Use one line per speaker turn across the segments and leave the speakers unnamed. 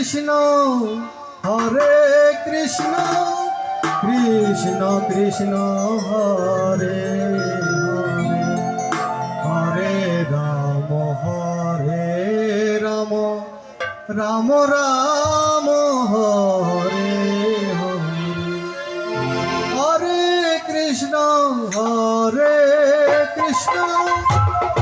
কৃষ্ণ হরে কৃষ্ণ কৃষ্ণ কৃষ্ণ হরে হরে হরে রাম রাম রাম হরে হরে হরে কৃষ্ণ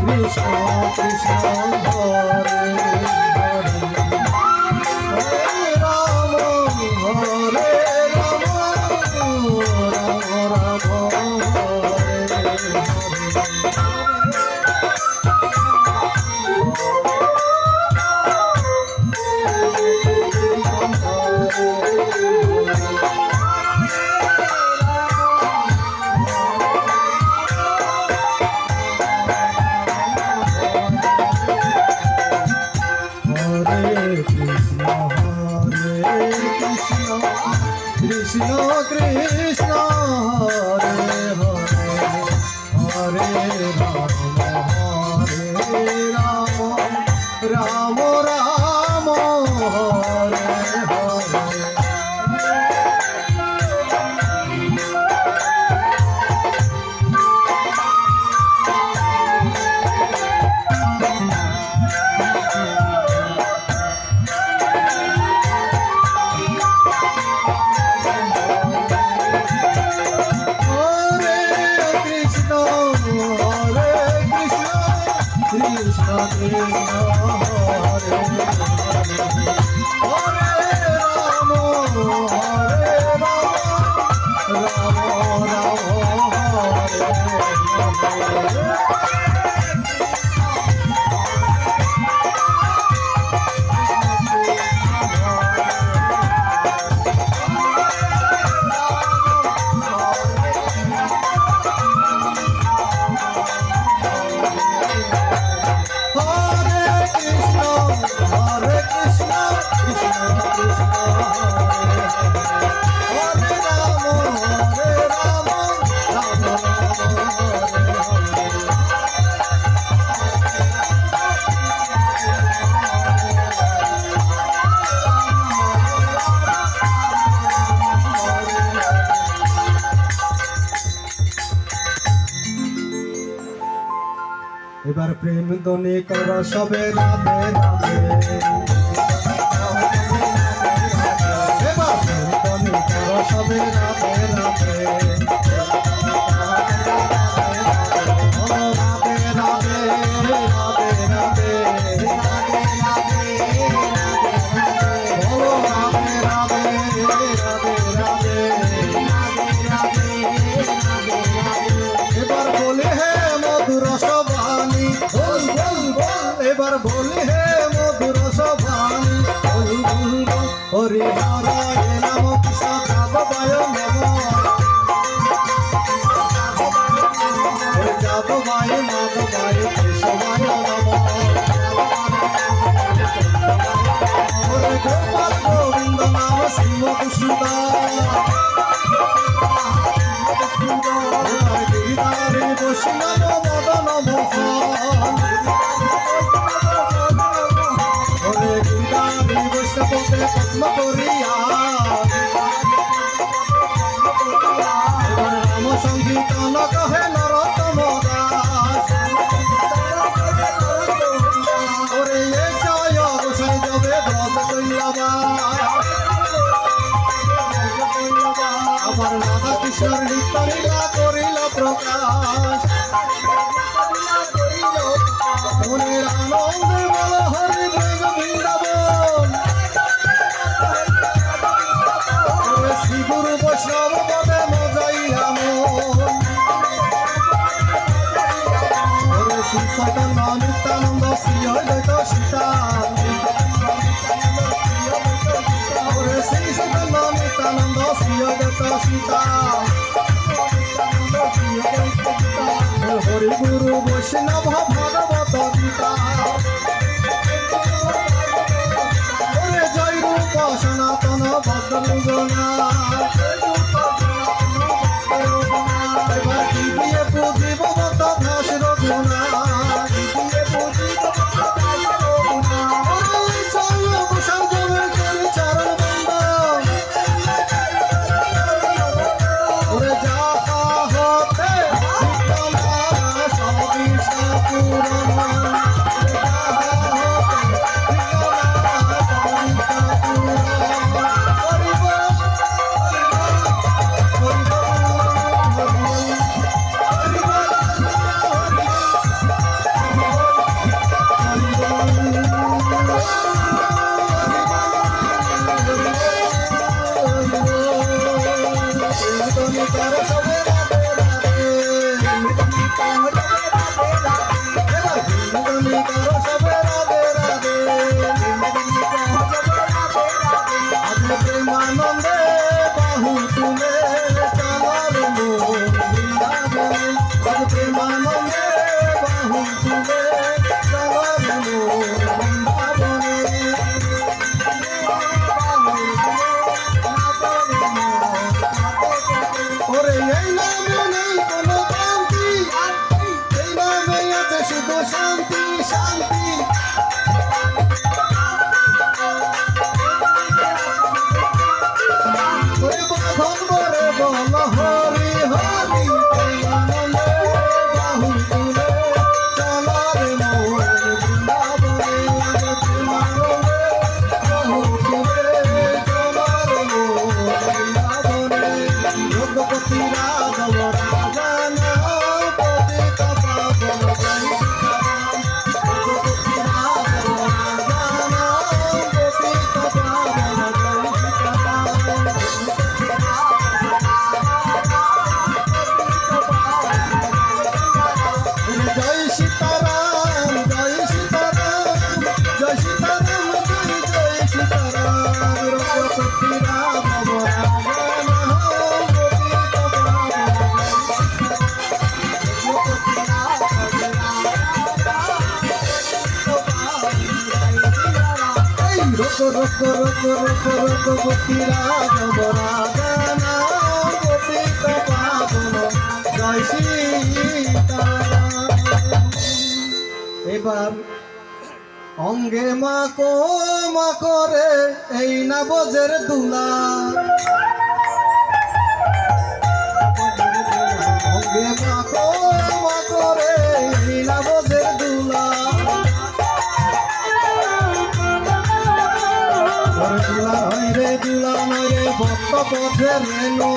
কৃষ্ণ কৃষ্ণ হরে হরে হরে রাম রাম রাম হরে কৃষ্ণ কৃষ্ণ হরে হরে হরে রাম রাম রাম হরে হরে কৃষ্ণ কৃষ্ণ হরে হরে রাম রাম রাম হরে এবার প্রেম ধ্বনি কর সবে রাধে রাধে এবার প্রেম ধ্বনি কর সবে রাধে রাধে রাধে রাধে রাধে রাধে বলো রাধে রাধে রাধে রাধে এবার বলি হে মধুর সবানী বল বল বল এবার বলি হে মধুর সবানী বল বল বল হরি নারায়ণ নাম কৃষ্ণ যাদবায় নম যাদবায় মাধবায় কেশবায় নম হরে গোপাল গোবিন্দ নাম শিব কৃষ্ণদা গিরিধারী বৈষ্ণব মদন মোহন হরে গিরিধারী বৈষ্ণবকে পদ্ম করিয়া রাম সংকীর্তন কহে নরোত্তম দাস হরে এ জয় গোসাই যাবে ব্রত কইলাবা আমার রাধা কৃষ্ণর নিত্য লীলা করিল প্রকাশ মনের আনন্দে বল হরি বৃন্দ বৃন্দাবন শ্রী গুরু বৈষ্ণব পদে মজাইয়া মন শ্রী চৈতন্য নিত্যানন্দ শ্রী অদ্বৈত সীতা শ্রী চৈতন্য নিত্যানন্দ শ্রী অদ্বৈত সীতা হরি গুরু বৈষ্ণব ভগবত গীতা জয় রূপ সনাতন ভদ্রগুণা এবার কি দিয়ে পুজিব মত ঘাস রঘুনা জয় গোসাই জয় শান্তি ওই বাঁধন করে বল হরি হরি আনন্দে বাহু তুলে চলার মোর বৃন্দাবনে লাগে প্রেমানন্দে বাহু তুলে চলার মোর বৃন্দাবনে রঘুপতি রাঘব রাজা নাম পতিত পাবন জয় সীতারাম রঘুপতি রাঘব রাজা নাম পতিত পাবন জয় সীতারাম জয় সীতারাম জয় সীতারাম জয় সীতারাম জয় জয় সীতারাম রঘুপতি রাঘব রাজা নাম পতিত পাবন রঘুপতি রাঘব এই রঘুপতি রাঘব রাজা নাম পতিত পাবন জয় সীতারাম। এবার অঙ্গে মাকো মা করে এই না বোঝের দুলা অঙ্গে মাকো মা করে এই না বোঝের দুলা ওরে দুলা নয় রে ভক্ত পথের রেণু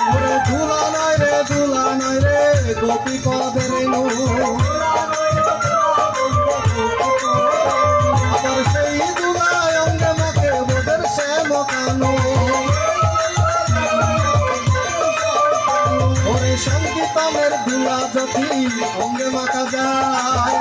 ওরে দুলা নয় রে গোপী পদের রেণু আবার সেই দুলায় অঙ্গে মাকে বোধের শ্যাম কানু ওরে সংকীর্তনের দুলা যদি অঙ্গে মাখা যায়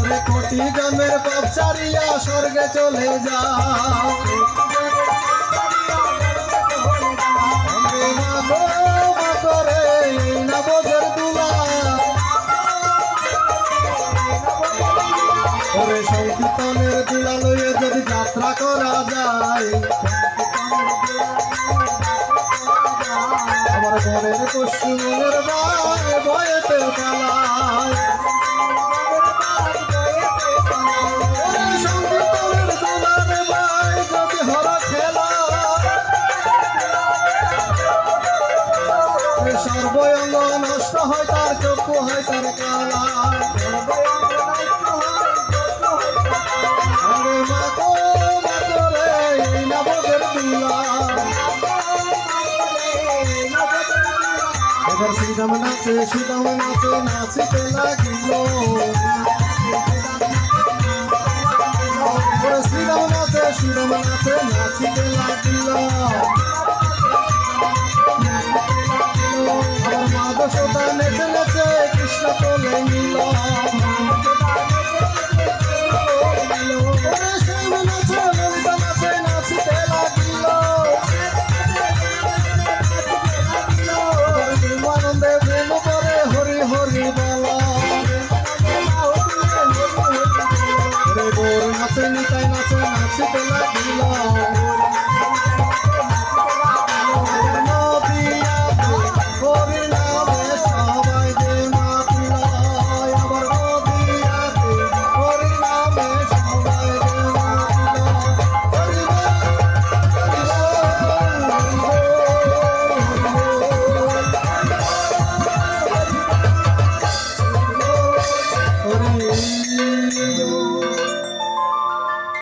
ওরে কোটি জন্মের পাপ ছাড়িয়া স্বর্গে চলে যায় অঙ্গে মাখো মা করে এই না বোঝের দুলা ওরে সংকীর্তনের দুলা লইয়ে যদি যাত্রা করা যায় আমার ঘরের পশ্চিমের বায় বয়েতে পালায় ওরে সংকীর্তনের দুলার বায় যদি হরা খেলা সর্বঙ্গ নষ্ট হয় তার চক্ষু হয় তার কালা আরে মাকো মা করে এই না বোঝের দুলা এবার শ্রীরাম নাচে নাচিতে লাগিল ওরে শ্রীরাম নাচে নাচিতে লাগিল আমার মা যশোদা নেচে নেচে কৃষ্ণ কোলে নিল ওরে শ্যাম নাচে ললিতা নাচে নাচিতে লাগিল আনন্দে প্রেম করে হরি হরি বল